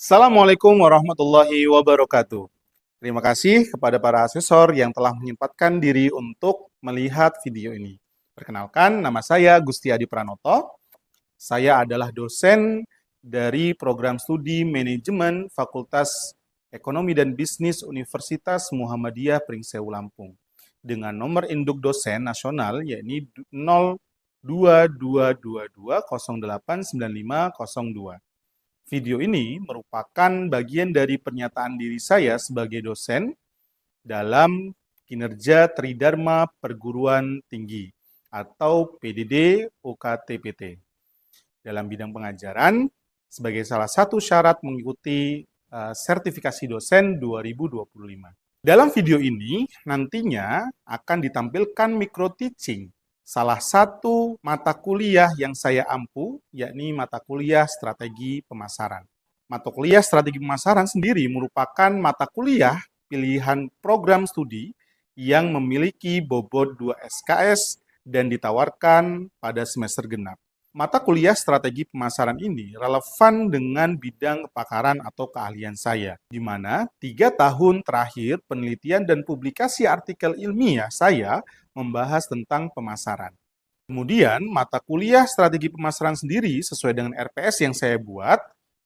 Assalamualaikum warahmatullahi wabarakatuh. Terima kasih kepada para asesor yang telah menyempatkan diri untuk melihat video ini. Perkenalkan, nama saya Gusti Adi Pranoto. Saya adalah dosen dari program studi manajemen Fakultas Ekonomi dan Bisnis Universitas Muhammadiyah Pringsewu Lampung. Dengan nomor induk dosen nasional yakni 02222089502. Video ini merupakan bagian dari pernyataan diri saya sebagai dosen dalam kinerja Tridharma Perguruan Tinggi atau PDD UKTPT. Dalam bidang pengajaran, sebagai salah satu syarat mengikuti sertifikasi dosen 2025. Dalam video ini nantinya akan ditampilkan micro teaching salah satu mata kuliah yang saya ampu, yakni mata kuliah strategi pemasaran. Mata kuliah strategi pemasaran sendiri merupakan mata kuliah pilihan program studi yang memiliki bobot 2 SKS dan ditawarkan pada semester genap. Mata kuliah strategi pemasaran ini relevan dengan bidang kepakaran atau keahlian saya, di mana 3 tahun terakhir penelitian dan publikasi artikel ilmiah saya membahas tentang pemasaran. Kemudian, mata kuliah strategi pemasaran sendiri sesuai dengan RPS yang saya buat,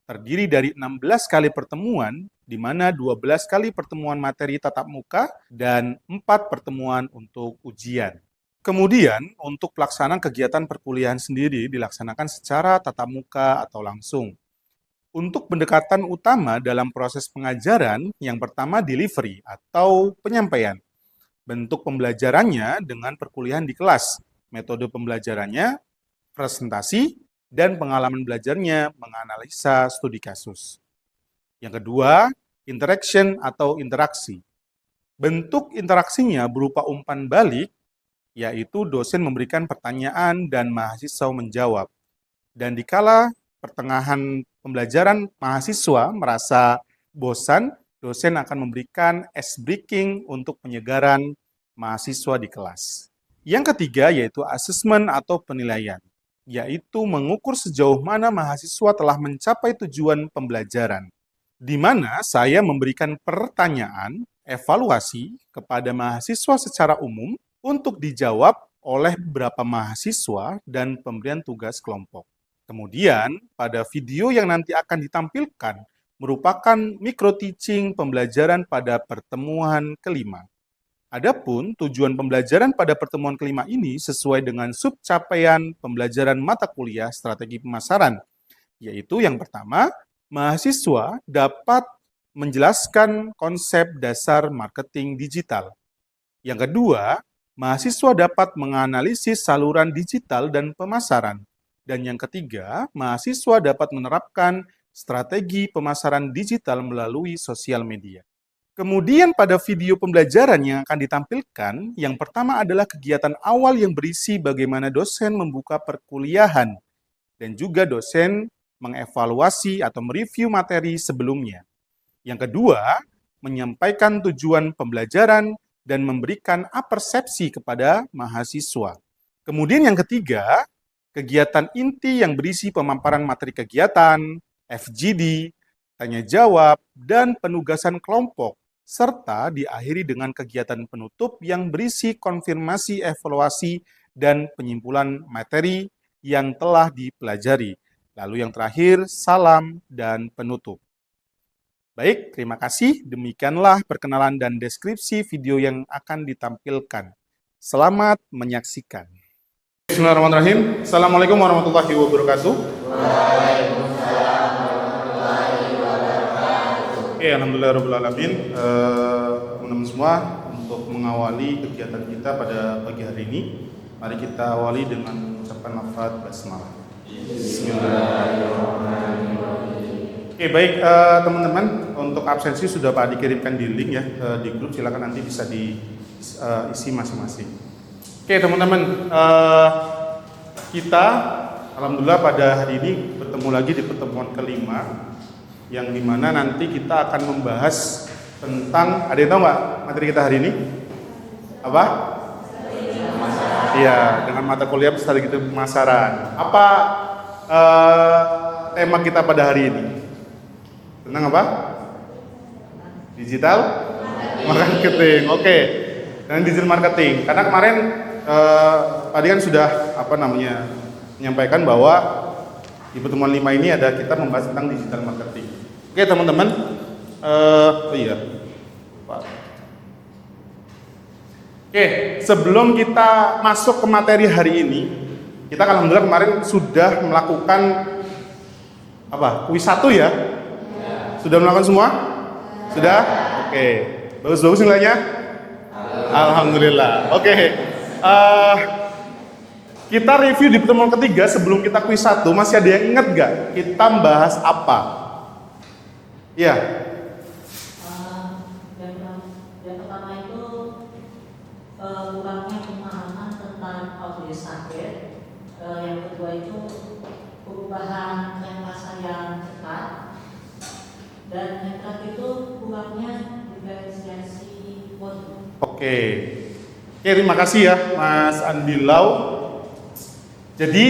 terdiri dari 16 kali pertemuan, di mana 12 kali pertemuan materi tatap muka dan 4 pertemuan untuk ujian. Kemudian, untuk pelaksanaan kegiatan perkuliahan sendiri dilaksanakan secara tatap muka atau langsung. Untuk pendekatan utama dalam proses pengajaran, yang pertama delivery atau penyampaian. Bentuk pembelajarannya dengan perkuliahan di kelas. Metode pembelajarannya, presentasi, dan pengalaman belajarnya menganalisa studi kasus. Yang kedua, interaction atau interaksi. Bentuk interaksinya berupa umpan balik, yaitu dosen memberikan pertanyaan dan mahasiswa menjawab. Dan dikala pertengahan pembelajaran mahasiswa merasa bosan, dosen akan memberikan ice breaking untuk penyegaran mahasiswa di kelas. Yang ketiga yaitu asesmen atau penilaian, yaitu mengukur sejauh mana mahasiswa telah mencapai tujuan pembelajaran, di mana saya memberikan pertanyaan, evaluasi kepada mahasiswa secara umum untuk dijawab oleh beberapa mahasiswa dan pemberian tugas kelompok. Kemudian, pada video yang nanti akan ditampilkan merupakan micro teaching pembelajaran pada pertemuan kelima. Adapun tujuan pembelajaran pada pertemuan kelima ini sesuai dengan subcapaian pembelajaran mata kuliah strategi pemasaran, yaitu yang pertama, mahasiswa dapat menjelaskan konsep dasar marketing digital. Yang kedua, mahasiswa dapat menganalisis saluran digital dan pemasaran. Dan yang ketiga, mahasiswa dapat menerapkan strategi pemasaran digital melalui sosial media. Kemudian pada video pembelajaran yang akan ditampilkan, yang pertama adalah kegiatan awal yang berisi bagaimana dosen membuka perkuliahan dan juga dosen mengevaluasi atau mereview materi sebelumnya. Yang kedua, menyampaikan tujuan pembelajaran dan memberikan apersepsi kepada mahasiswa. Kemudian yang ketiga, kegiatan inti yang berisi pemaparan materi kegiatan, FGD, tanya jawab, dan penugasan kelompok, serta diakhiri dengan kegiatan penutup yang berisi konfirmasi, evaluasi, dan penyimpulan materi yang telah dipelajari. Lalu yang terakhir, salam dan penutup. Baik, terima kasih. Demikianlah perkenalan dan deskripsi video yang akan ditampilkan. Selamat menyaksikan. Bismillahirrahmanirrahim. Assalamualaikum warahmatullahi wabarakatuh. Waalaikumsalam warahmatullahi wabarakatuh. Alhamdulillahirrahmanirrahim. Teman-teman semua, untuk mengawali kegiatan kita pada pagi hari ini, mari kita awali dengan mengucapkan lafaz basmalah. Bismillahirrahmanirrahim. Baik teman-teman, untuk absensi sudah Pak dikirimkan di link ya di grup, silakan nanti bisa diisi masing-masing. Teman-teman, kita alhamdulillah pada hari ini bertemu lagi di pertemuan kelima, yang dimana nanti kita akan membahas tentang, ada yang tahu nggak materi kita hari ini? Apa? Iya, dengan mata kuliah strategi pemasaran. Apa tema kita pada hari ini? Tentang apa? Digital marketing. Oke. Dan digital marketing. Karena kemarin tadi kan sudah menyampaikan bahwa di pertemuan 5 ini ada kita membahas tentang digital marketing. Oke, teman-teman. Pak. Oke, sebelum kita masuk ke materi hari ini, kita alhamdulillah kemarin sudah melakukan kuis 1 ya? Sudah melakukan semua? Sudah? Oke. Bagus-bagus nilainya? Alhamdulillah. Oke. Kita review di pertemuan ketiga sebelum kita kuis 1, masih ada yang ingat gak? Kita bahas apa? Iya. Yang pertama itu kurangnya pemahaman tentang autorisasi. Yang kedua itu perubahan tren pasar yang cepat. Dan yang terakhir itu kurangnya diferensiasi produk. Oke, terima kasih ya Mas Andilau. Jadi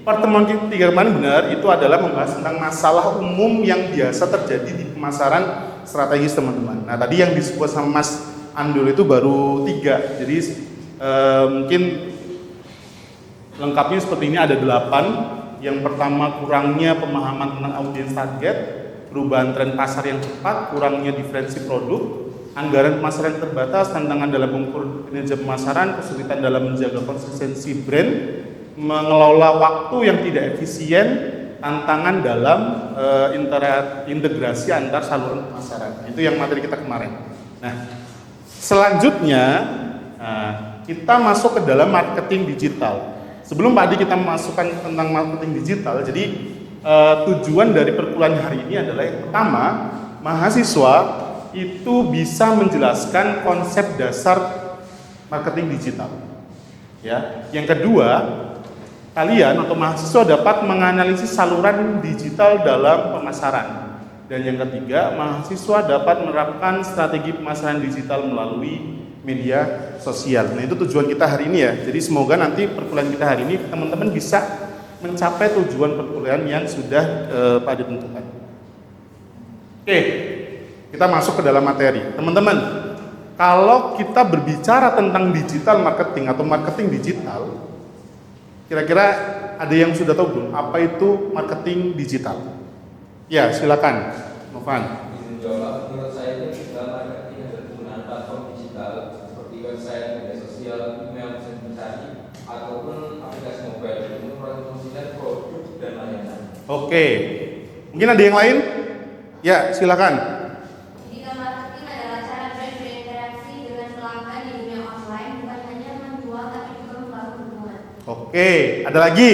pertemuan ketiga kemarin benar itu adalah membahas tentang masalah umum yang biasa terjadi di pemasaran strategis teman-teman. Nah tadi yang disebut sama Mas Andul itu baru 3, jadi mungkin lengkapnya seperti ini ada 8. Yang pertama kurangnya pemahaman tentang audiens target, perubahan tren pasar yang cepat, kurangnya diferensi produk, anggaran pemasaran terbatas, tantangan dalam mengukur kinerja pemasaran, kesulitan dalam menjaga konsistensi brand, mengelola waktu yang tidak efisien, tantangan dalam integrasi antar saluran pemasaran. Itu yang materi kita kemarin. Nah, selanjutnya kita masuk ke dalam marketing digital. Sebelum tadi kita masukkan tentang marketing digital, jadi tujuan dari perkuliahan hari ini adalah yang pertama, mahasiswa itu bisa menjelaskan konsep dasar marketing digital. Ya, yang kedua, kalian atau mahasiswa dapat menganalisis saluran digital dalam pemasaran. Dan yang ketiga, mahasiswa dapat menerapkan strategi pemasaran digital melalui media sosial. Nah, itu tujuan kita hari ini ya. Jadi semoga nanti perkuliahan kita hari ini teman-teman bisa mencapai tujuan perkuliahan yang sudah Pak tentukan. Oke, kita masuk ke dalam materi. Teman-teman, kalau kita berbicara tentang digital marketing atau marketing digital, kira-kira ada yang sudah tahu belum apa itu marketing digital? Ya, silakan, Novan. Menurut saya ini digital marketing adalah penggunaan platform digital seperti website, media sosial, email, mesin pencari, ataupun aplikasi mobile untuk mempromosikan produk dan layanan. Oke, mungkin ada yang lain? Ya, silakan. Digital marketing adalah cara brand berinteraksi dengan pelanggan di dunia online, bukan hanya menjual tapi juga membangun hubungan. Oke, ada lagi?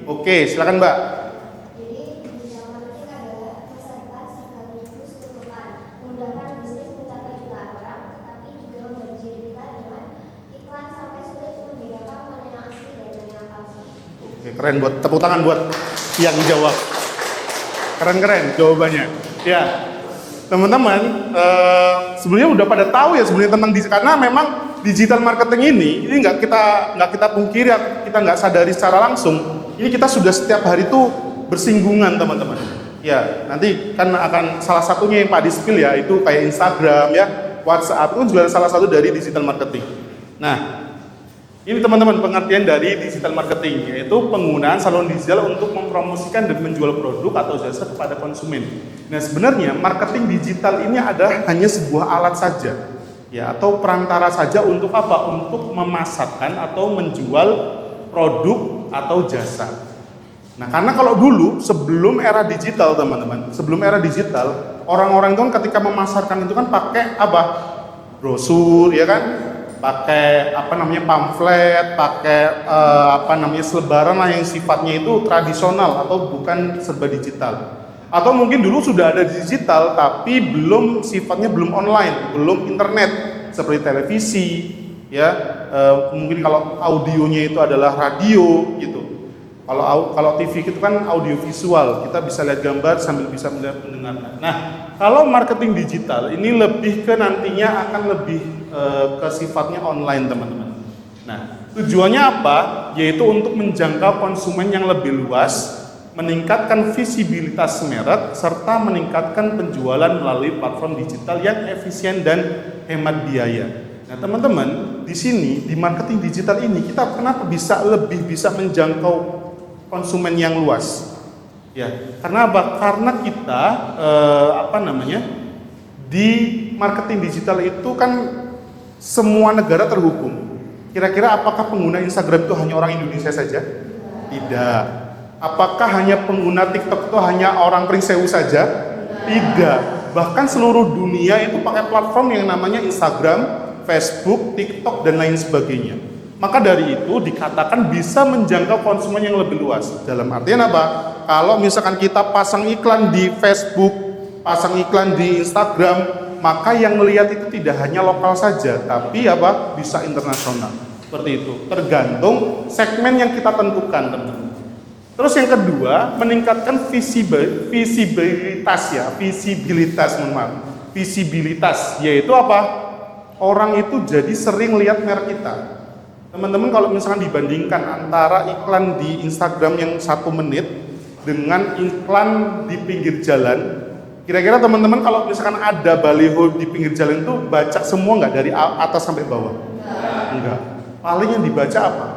Oke, silakan Mbak. Jadi, digital marketing adalah kesertaan sekaligus tuntutan, memudahkan bisnis mencapai jutaan orang, tetapi juga memberi ciri kita dengan iklan sampai sulit membedakan mana yang asli dan yang palsu. Oke, keren, buat tepuk tangan buat yang jawab. Keren-keren jawabannya. Ya, teman-teman, sebenarnya udah pada tahu ya sebenarnya tentang karena memang digital marketing ini nggak kita pungkiri, kita nggak sadari secara langsung. Ini kita sudah setiap hari itu bersinggungan teman-teman. Ya, nanti kan akan salah satunya yang Pak di-spill ya, itu kayak Instagram ya, WhatsApp itu juga salah satu dari digital marketing. Nah, ini teman-teman pengertian dari digital marketing, yaitu penggunaan saluran digital untuk mempromosikan dan menjual produk atau jasa kepada konsumen. Nah, sebenarnya marketing digital ini adalah hanya sebuah alat saja, ya, atau perantara saja untuk apa? Untuk memasarkan atau menjual produk atau jasa. Nah, karena kalau dulu sebelum era digital teman-teman, sebelum era digital, orang-orang itu kan ketika memasarkan itu kan pakai apa? Brosur, ya kan? Pakai pamflet, pakai selebaran lah yang sifatnya itu tradisional atau bukan serba digital. Atau mungkin dulu sudah ada digital tapi sifatnya belum online, belum internet seperti televisi, ya. Mungkin kalau audionya itu adalah radio gitu. Kalau TV itu kan audio visual, kita bisa lihat gambar sambil bisa mendengarkan. Nah, kalau marketing digital ini lebih ke nantinya akan lebih ke sifatnya online teman-teman. Nah, tujuannya apa? Yaitu untuk menjangkau konsumen yang lebih luas meningkatkan visibilitas merek, serta meningkatkan penjualan melalui platform digital yang efisien dan hemat biaya. Nah, teman-teman, di sini di marketing digital ini kita kenapa lebih bisa menjangkau konsumen yang luas? Ya, karena apa? Karena kita di marketing digital itu kan semua negara terhubung. Kira-kira apakah pengguna Instagram itu hanya orang Indonesia saja? Tidak. Apakah hanya pengguna TikTok itu hanya orang Pringsewu saja? Tidak. Bahkan seluruh dunia itu pakai platform yang namanya Instagram, Facebook, TikTok, dan lain sebagainya. Maka dari itu dikatakan bisa menjangkau konsumen yang lebih luas. Dalam artian apa? Kalau misalkan kita pasang iklan di Facebook, pasang iklan di Instagram, maka yang melihat itu tidak hanya lokal saja, tapi apa? Bisa internasional. Seperti itu. Tergantung segmen yang kita tentukan, teman-teman. Terus yang kedua, meningkatkan visibilitas, yaitu apa? Orang itu jadi sering lihat merek kita. Teman-teman, kalau misalkan dibandingkan antara iklan di Instagram yang 1 menit dengan iklan di pinggir jalan, kira-kira teman-teman kalau misalkan ada baliho di pinggir jalan itu baca semua nggak dari atas sampai bawah? Enggak. Paling yang dibaca apa?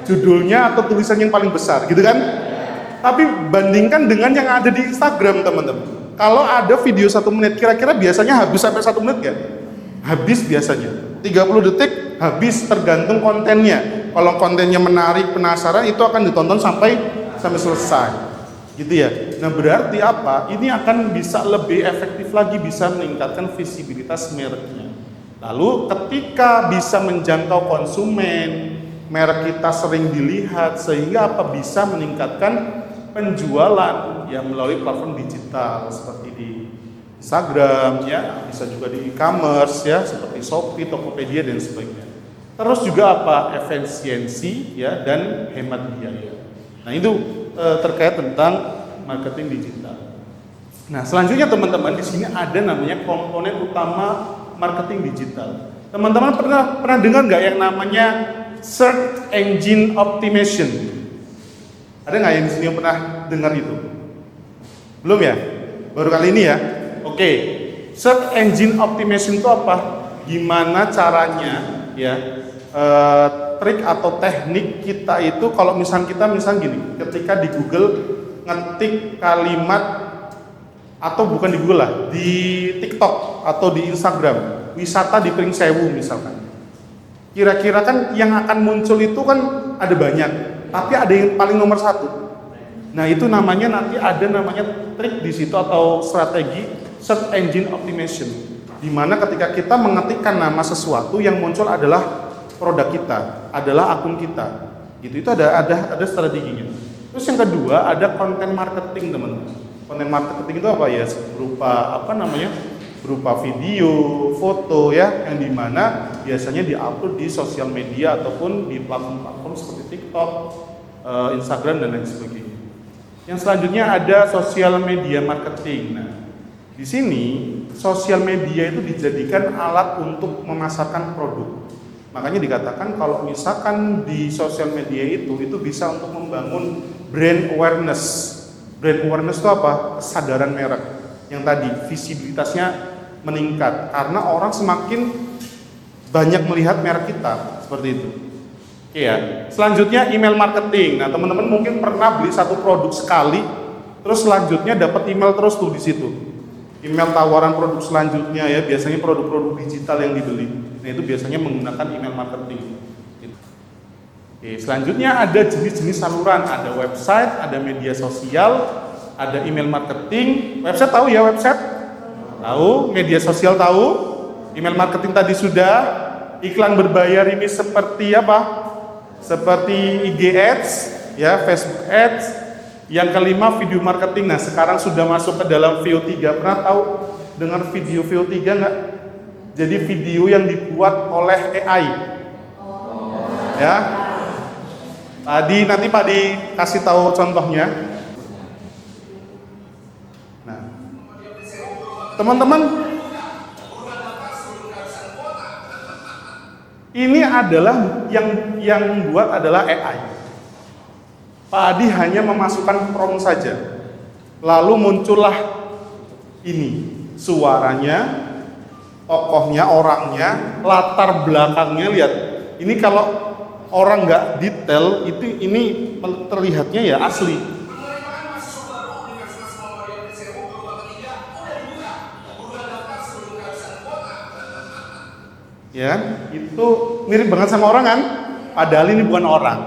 Judulnya atau tulisan yang paling besar, gitu kan? Tapi bandingkan dengan yang ada di Instagram, teman-teman. Kalau ada video 1 menit, kira-kira biasanya habis sampai 1 menit nggak? Habis biasanya. 30 detik habis, tergantung kontennya. Kalau kontennya menarik, penasaran, itu akan ditonton sampai selesai. Gitu ya. Nah, berarti apa? Ini akan bisa lebih efektif lagi, bisa meningkatkan visibilitas mereknya. Lalu ketika bisa menjangkau konsumen, merek kita sering dilihat, sehingga apa? Bisa meningkatkan penjualan ya melalui platform digital seperti di Instagram ya, bisa juga di e-commerce ya, seperti Shopee, Tokopedia dan sebagainya. Terus juga apa? Efisiensi ya dan hemat biaya. Nah, itu terkait tentang marketing digital. Nah, selanjutnya teman-teman, di sini ada namanya komponen utama marketing digital. Teman-teman pernah dengar nggak yang namanya search engine optimization? Ada nggak yang di sini yang pernah dengar itu? Belum ya? Baru kali ini ya? Oke. Search engine optimization itu apa? Gimana caranya ya? Trik atau teknik kita itu kalau misalnya gini, ketika di Google ngetik kalimat, atau bukan di Google lah, di TikTok atau di Instagram, wisata di Pringsewu misalkan. Kira-kira kan yang akan muncul itu kan ada banyak, tapi ada yang paling nomor 1. Nah, itu namanya nanti ada namanya trik di situ atau strategi search engine optimization. Di mana ketika kita mengetikkan nama sesuatu yang muncul adalah produk kita, adalah akun kita. Gitu, itu ada strateginya. Terus yang kedua ada content marketing, teman-teman. Content marketing itu apa ya? Berupa video, foto ya, yang dimana biasanya diupload di sosial media ataupun di platform-platform seperti TikTok, Instagram dan lain sebagainya. Yang selanjutnya ada sosial media marketing. Nah, di sini sosial media itu dijadikan alat untuk memasarkan produk. Makanya dikatakan kalau misalkan di sosial media itu bisa untuk membangun brand awareness. Brand awareness itu apa? Kesadaran merek. Yang tadi visibilitasnya meningkat karena orang semakin banyak melihat merek kita, seperti itu. Oke ya. Selanjutnya email marketing. Nah, teman-teman mungkin pernah beli satu produk sekali, terus selanjutnya dapat email terus tuh di situ. Email tawaran produk selanjutnya ya, biasanya produk-produk digital yang dibeli. Nah, itu biasanya menggunakan email marketing. Oke, selanjutnya ada jenis-jenis saluran, ada website, ada media sosial, ada email marketing. Website tahu ya, website? Tahu, media sosial tahu, email marketing tadi sudah, iklan berbayar ini seperti apa? Seperti IG Ads, ya, Facebook Ads. Yang kelima video marketing. Nah, sekarang sudah masuk ke dalam VO3. Pernah tahu dengar video VO3 nggak? Jadi video yang dibuat oleh AI. Ya. Nanti Pak dikasih tahu contohnya. Nah, teman-teman, ini adalah yang membuat adalah AI. Pak Adi hanya memasukkan prompt saja. Lalu muncullah ini, suaranya, tokohnya, orangnya, latar belakangnya, lihat. Ini kalau orang nggak detail, ini terlihatnya ya asli. Ya, itu mirip banget sama orang kan? Padahal ini bukan orang.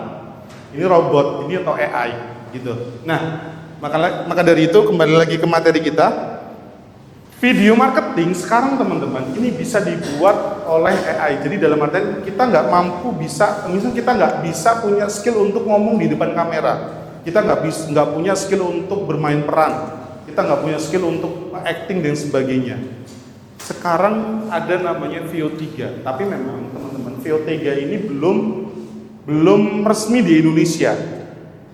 Ini robot, ini atau AI gitu. Nah, maka dari itu kembali lagi ke materi kita. Video marketing sekarang teman-teman ini bisa dibuat oleh AI. Jadi dalam artian kita nggak mampu bisa, misalnya kita nggak bisa punya skill untuk ngomong di depan kamera. Kita nggak punya skill untuk bermain peran. Kita nggak punya skill untuk acting dan sebagainya. Sekarang ada namanya VO3, tapi memang teman-teman VO3 ini belum resmi di Indonesia.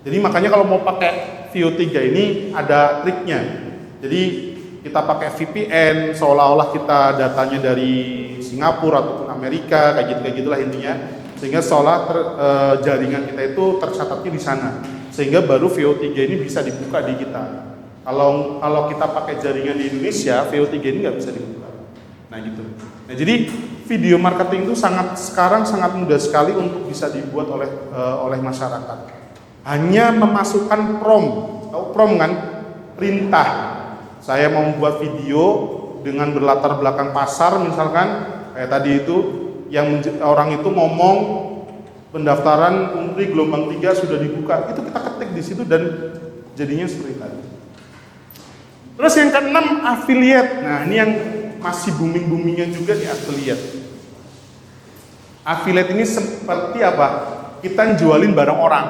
Jadi makanya kalau mau pakai VO3 ini ada triknya. Jadi kita pakai VPN, seolah-olah kita datanya dari Singapura ataupun Amerika, kayak gitulah intinya. Sehingga seolah jaringan kita itu tercatatnya di sana. Sehingga baru VO3 ini bisa dibuka di kita. Kalau kita pakai jaringan di Indonesia, VO3 ini nggak bisa dibuka. Nah gitu. Nah jadi video marketing itu sekarang sangat mudah sekali untuk bisa dibuat oleh masyarakat. Hanya memasukkan prompt, tahu prompt kan? Perintah. Saya mau membuat video dengan berlatar belakang pasar misalkan, kayak tadi itu, yang orang itu ngomong pendaftaran Umpri gelombang 3 sudah dibuka, itu kita ketik di situ dan jadinya seperti tadi. Terus yang keenam, affiliate. Nah ini yang masih booming-boomingnya juga di affiliate. Affiliate ini seperti apa? Kita jualin barang orang.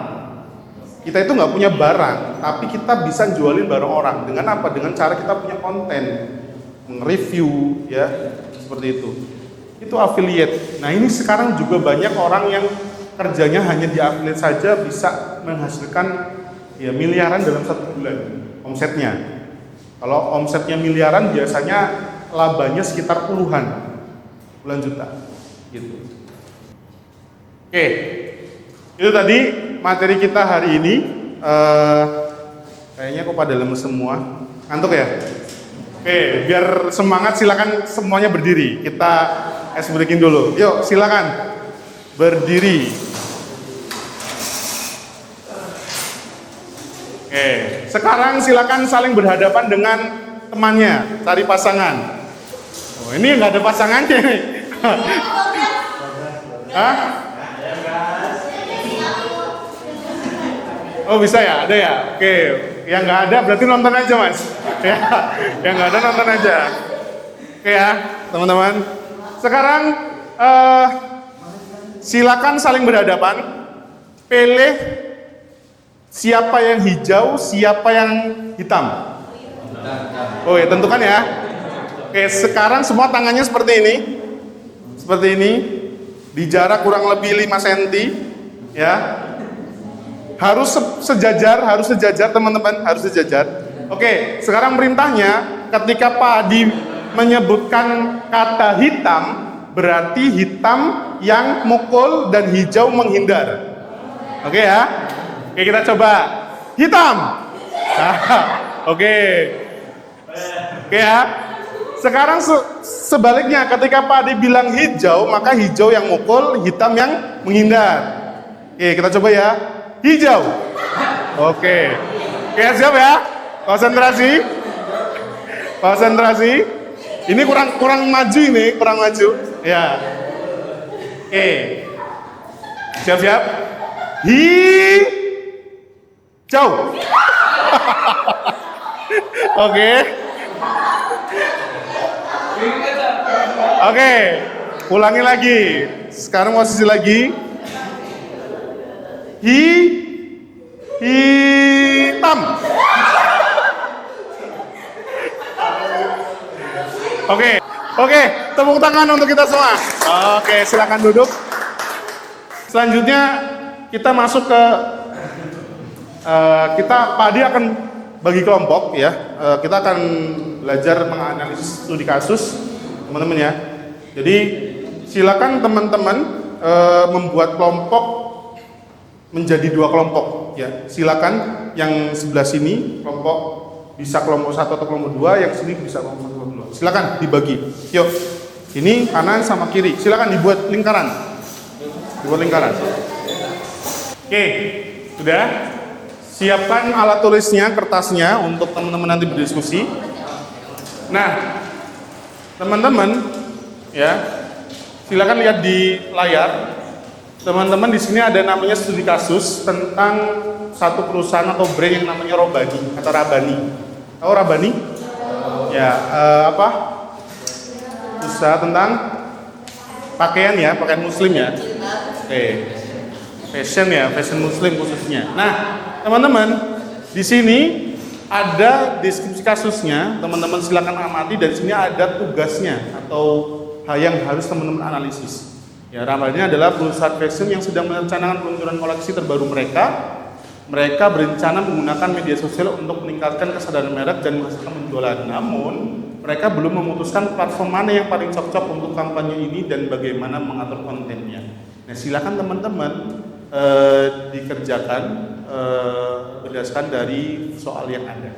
Kita itu nggak punya barang, tapi kita bisa jualin barang orang. Dengan apa? Dengan cara kita punya konten, review, ya, seperti itu. Itu affiliate. Nah ini sekarang juga banyak orang yang kerjanya hanya di affiliate saja bisa menghasilkan ya miliaran dalam 1 bulan omsetnya. Kalau omsetnya miliaran biasanya labanya sekitar puluhan juta, gitu. Oke, itu tadi materi kita hari ini. Kayaknya kok pada lemes semua, ngantuk ya? Oke, biar semangat silakan semuanya berdiri. Kita ice breaking dulu. Yuk, silakan berdiri. Oke, sekarang silakan saling berhadapan dengan temannya, cari pasangan. Oh, ini nggak ada pasangannya nih. Hah? Oh bisa ya, ada ya. Oke, yang nggak ada berarti nonton aja mas. Ya, yang nggak ada nonton aja. Oke ya, teman-teman. Sekarang silakan saling berhadapan. Pilih siapa yang hijau, siapa yang hitam. Oh ya, tentukan ya. Oke, sekarang semua tangannya seperti ini. Seperti ini. Di jarak kurang lebih 5 cm. Ya. Harus sejajar teman-teman, harus sejajar. Oke, sekarang perintahnya ketika Pak Adi menyebutkan kata hitam, berarti hitam yang mukul dan hijau menghindar. Oke ya. Oke, kita coba. Hitam. Oke. Oke ya. Sekarang sebaliknya ketika Pak Adi bilang hijau, maka hijau yang mukul, hitam yang menghindar. Oke, kita coba ya. Hijau. Oke. Oke, siap ya? Konsentrasi. Konsentrasi. Ini kurang maju ini, kurang maju. Ya. Oke. Siap-siap. Hijau. Oke. Oke. Ulangi lagi. Sekarang posisi lagi. Hitam. Oke, tepuk tangan untuk kita semua. Oke, silakan duduk. Selanjutnya kita masuk ke Pak Adi akan bagi kelompok ya. Kita akan belajar menganalisis studi kasus, teman-teman ya. Jadi silakan teman-teman membuat kelompok menjadi 2 kelompok. Ya, silakan yang sebelah sini kelompok bisa kelompok 1 atau kelompok 2, yang sini bisa kelompok 1 atau kelompok 2. Silakan dibagi. Yuk. Ini kanan sama kiri. Silakan dibuat lingkaran. Dibuat lingkaran. Oke, sudah. Siapkan alat tulisnya, kertasnya untuk teman-teman nanti berdiskusi. Nah, teman-teman ya, silakan lihat di layar. Teman-teman di sini ada namanya studi kasus tentang satu perusahaan atau brand yang namanya Robani atau Rabani. Tahu Rabani? Ya, apa? Usaha tentang pakaian ya, pakaian muslim ya. Oke. Fashion ya, fashion muslim khususnya. Nah, teman-teman, di sini ada deskripsi kasusnya, teman-teman silakan amati, dan di sini ada tugasnya atau hal yang harus teman-teman analisis. Ya, Rabani adalah perusahaan fashion yang sedang merencanakan peluncuran koleksi terbaru mereka. Mereka berencana menggunakan media sosial untuk meningkatkan kesadaran merek dan menghasilkan penjualan. Namun, mereka belum memutuskan platform mana yang paling cocok untuk kampanye ini dan bagaimana mengatur kontennya. Nah, silakan teman-teman dikerjakan berdasarkan dari soal yang ada.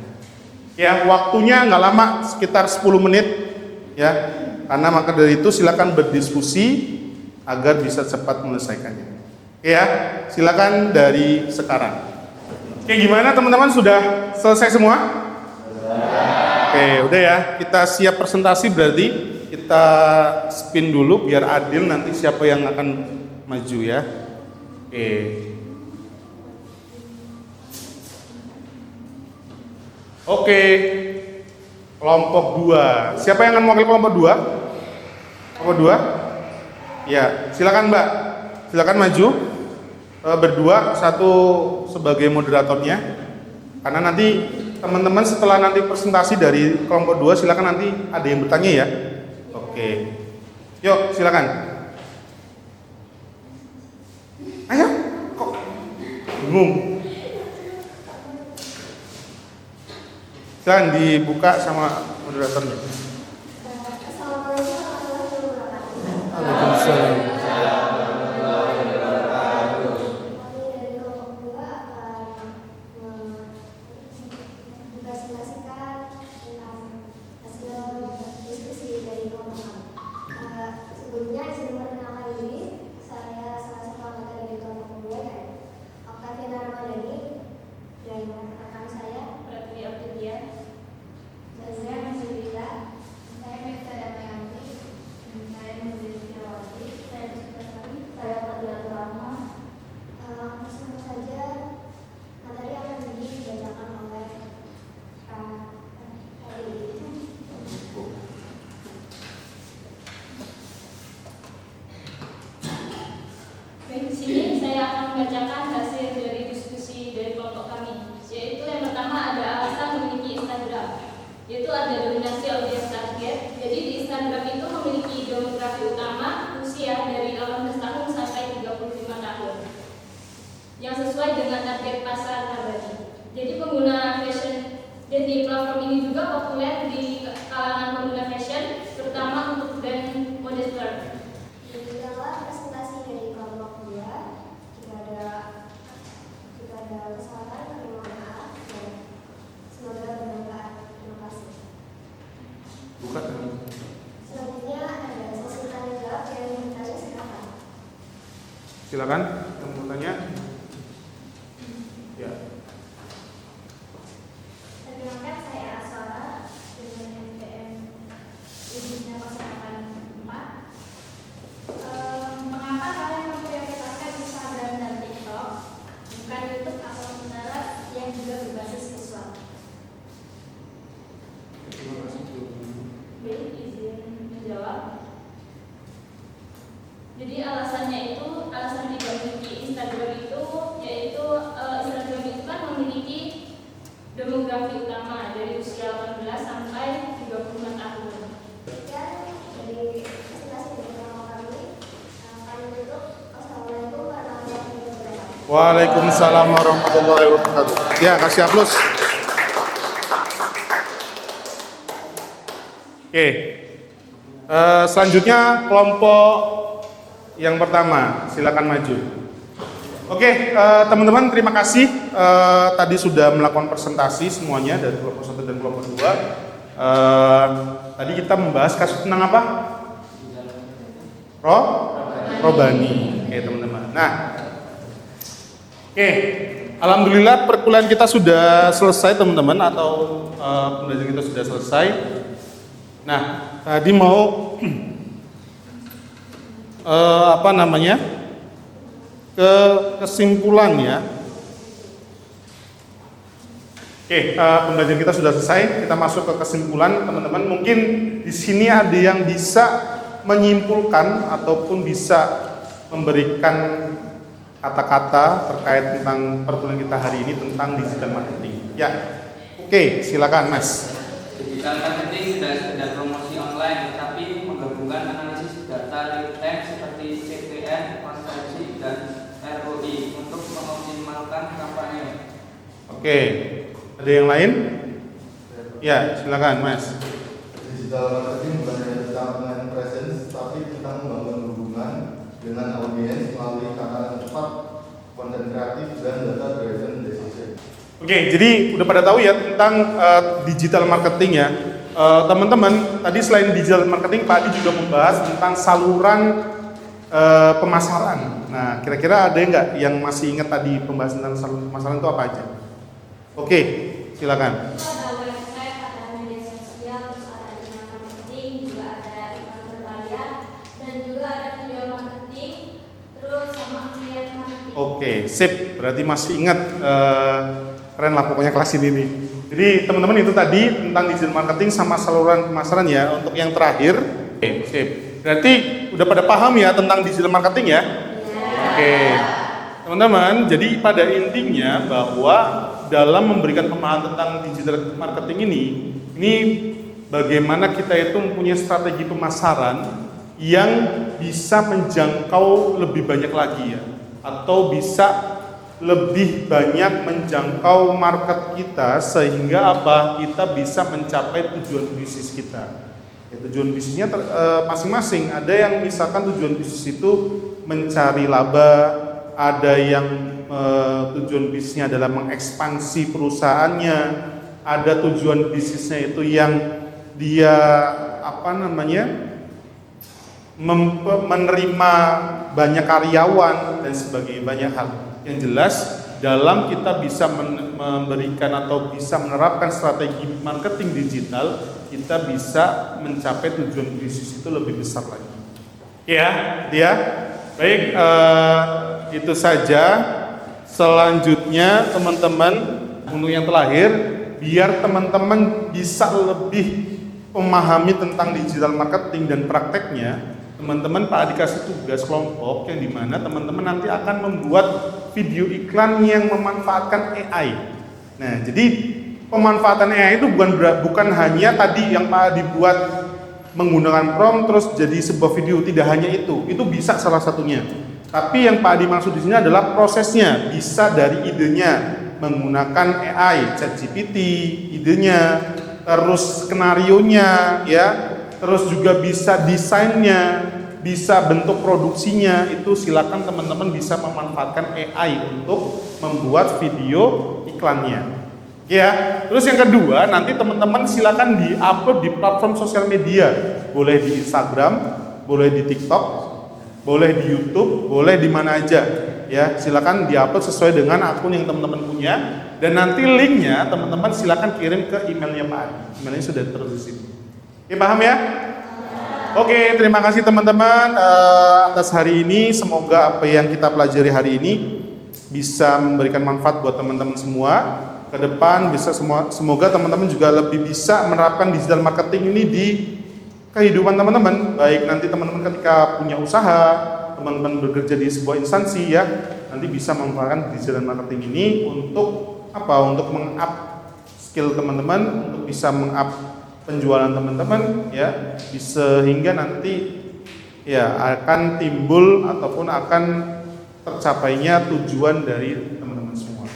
Ya, waktunya nggak lama, sekitar 10 menit ya. Karena maka dari itu silakan berdiskusi agar bisa cepat menyelesaikannya. Ya, silakan dari sekarang. Oke, gimana teman-teman, sudah selesai semua? Oke, udah ya. Kita siap presentasi, berarti kita spin dulu biar adil nanti siapa yang akan maju ya. Oke. Oke. Kelompok 2. Siapa yang akan mewakili kelompok 2? Kelompok 2? Ya, silakan Mbak. Silakan maju. Berdua, satu sebagai moderatornya. Karena nanti teman-teman setelah nanti presentasi dari kelompok 2 silakan nanti ada yang bertanya ya. Oke. Yuk, silakan. Ayo, kok bingung? Silakan dibuka sama moderatornya. Assalamualaikum warahmatullahi wabarakatuh. Waalaikumsalam. Kami dari kelompok 2 akan mempresentasikan tentang hasil diskusi dari kelompok kami. Sebelumnya izin perkenalkan diri, saya salah satu anggota dari kelompok 2 dan Octaviana Ramadhani, dan rekan saya Pratwi Octavia, dan saya Masih Rita, saya Meta Damayanti, dan saya Mudin Firawati, saya Disutasari, saya Fadilatul Rahma. Langsung saja materi akan dibacakan oleh Heri. Baik, di sini saya akan membacakan hasil dari diskusi dari kelompok kami, yaitu yang pertama ada alasan memiliki Instagram, yaitu ada dominasi audiens target. Jadi di Instagram itu memiliki demografi utama usia dari 18 tahun sampai 35 tahun yang sesuai dengan target pasar Rabani. Jadi pengguna fashion, dan di platform ini juga populer di kalangan pengguna fashion, terutama untuk brand modester. Demikianlah presentasi dari kelompok 2. Jika ada kesalahan, kami mohon maaf dan semoga bermanfaat. Terima kasih. Buka. Selanjutnya ada sesi tanya jawab yang bertanya silakan. Silakan, yang mau tanya. Ya. Perkenalkan, saya Aswara dengan NPM Indonesia 084. Mengapa kalian memprioritaskan Instagram dan TikTok, bukan YouTube atau sementara yang juga berbasis visual? Terima kasih. Baik, izin menjawab. Jadi alasannya itu, alasan tidak memiliki Instagram itu, yaitu Instagram itu kan memiliki demografi utama dari usia 18 sampai 35 tahun. Dan dari presentasi dari kelompok kami tutup. Wassalamualaikum warahmatullahi wabarakatuh. Waalaikumsalam warahmatullahi wabarakatuh. Ya, kasih aplaus. Oke. Selanjutnya kelompok yang pertama, silakan maju. Oke, teman-teman terima kasih tadi sudah melakukan presentasi semuanya dari kelompok 1 dan kelompok 2. Tadi kita membahas kasus tentang apa? Robani. Oke, teman-teman. Nah, oke, alhamdulillah perkuliahan kita sudah selesai, teman-teman, atau pembelajaran kita sudah selesai. Nah, tadi mau ke kesimpulan ya. Oke, pembelajaran kita sudah selesai. Kita masuk ke kesimpulan, teman-teman. Mungkin di sini ada yang bisa menyimpulkan ataupun bisa memberikan kata-kata terkait tentang perkuliahan kita hari ini tentang digital marketing. Ya, oke, silakan Mas. Digital marketing tidak sekedar promosi online, tetapi menggabungkan analisis data real time seperti CPM, konversi, dan ROI untuk mengoptimalkan kampanye. Oke, ada yang lain? Ya, silakan Mas. Digital marketing bukan hanya tentang online presence, tapi kita membangun hubungan dengan audiens melalui kata cepat, konten kreatif, dan data driven decision. Oke, jadi udah pada tahu ya tentang digital marketing ya. Teman-teman, tadi selain digital marketing, Pak Adi juga membahas tentang saluran pemasaran. Nah, kira-kira ada nggak yang masih ingat tadi pembahasan tentang saluran pemasaran itu apa aja? Oke, silakan. Itu ada website, ada media sosial, terus ada email marketing, juga ada iklan berbayar, dan juga ada video marketing, terus sama affiliate marketing. Oke, sip. Berarti masih ingat, keren lah pokoknya kelas ini nih. Jadi teman-teman itu tadi tentang digital marketing sama saluran pemasaran ya. Untuk yang terakhir, oke, sip. Berarti udah pada paham ya tentang digital marketing ya? Oke, teman-teman. Jadi pada intinya bahwa dalam memberikan pemahaman tentang digital marketing ini bagaimana kita itu mempunyai strategi pemasaran yang bisa menjangkau lebih banyak lagi ya, atau bisa lebih banyak menjangkau market kita sehingga apa? Kita bisa mencapai tujuan bisnis kita. Ya, tujuan bisnisnya masing-masing. Ada yang misalkan tujuan bisnis itu mencari laba, ada yang tujuan bisnisnya adalah mengekspansi perusahaannya, ada tujuan bisnisnya itu yang dia menerima banyak karyawan dan sebagainya, banyak hal. Yang jelas dalam kita bisa memberikan atau bisa menerapkan strategi marketing digital, kita bisa mencapai tujuan bisnis itu lebih besar lagi. Ya, baik, itu saja. Selanjutnya teman-teman, untuk yang terakhir, biar teman-teman bisa lebih memahami tentang digital marketing dan prakteknya, teman-teman Pak Adi kasih tugas kelompok yang dimana teman-teman nanti akan membuat video iklan yang memanfaatkan AI. Nah, jadi pemanfaatan AI itu bukan hanya tadi yang Pak Adi buat menggunakan prompt terus jadi sebuah video, tidak hanya itu bisa salah satunya. Tapi yang Pak Adi maksud di sini adalah prosesnya, bisa dari idenya menggunakan AI, ChatGPT, idenya, terus skenarionya, ya, terus juga bisa desainnya, bisa bentuk produksinya, itu silakan teman-teman bisa memanfaatkan AI untuk membuat video iklannya. Ya, terus yang kedua, nanti teman-teman silakan di-upload di platform sosial media, boleh di Instagram, boleh di TikTok, boleh di YouTube, boleh di mana aja. Ya, silakan di-upload sesuai dengan akun yang teman-teman punya, dan nanti linknya teman-teman silakan kirim ke emailnya Pak Adi. Emailnya sudah terus di sini. Oke, paham ya? Oke, terima kasih teman-teman atas hari ini. Semoga apa yang kita pelajari hari ini bisa memberikan manfaat buat teman-teman semua. Ke depan bisa semoga teman-teman juga lebih bisa menerapkan digital marketing ini di kehidupan teman-teman. Baik nanti teman-teman ketika punya usaha, teman-teman bekerja di sebuah instansi ya, nanti bisa memanfaatkan digital marketing ini untuk apa? Untuk meng-up skill teman-teman, untuk bisa meng-up penjualan teman-teman ya, sehingga nanti ya akan timbul ataupun akan tercapainya tujuan dari teman-teman semua.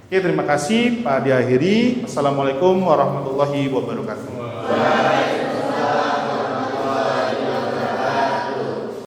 Oke, terima kasih Pak, diakhiri. Assalamualaikum warahmatullahi wabarakatuh.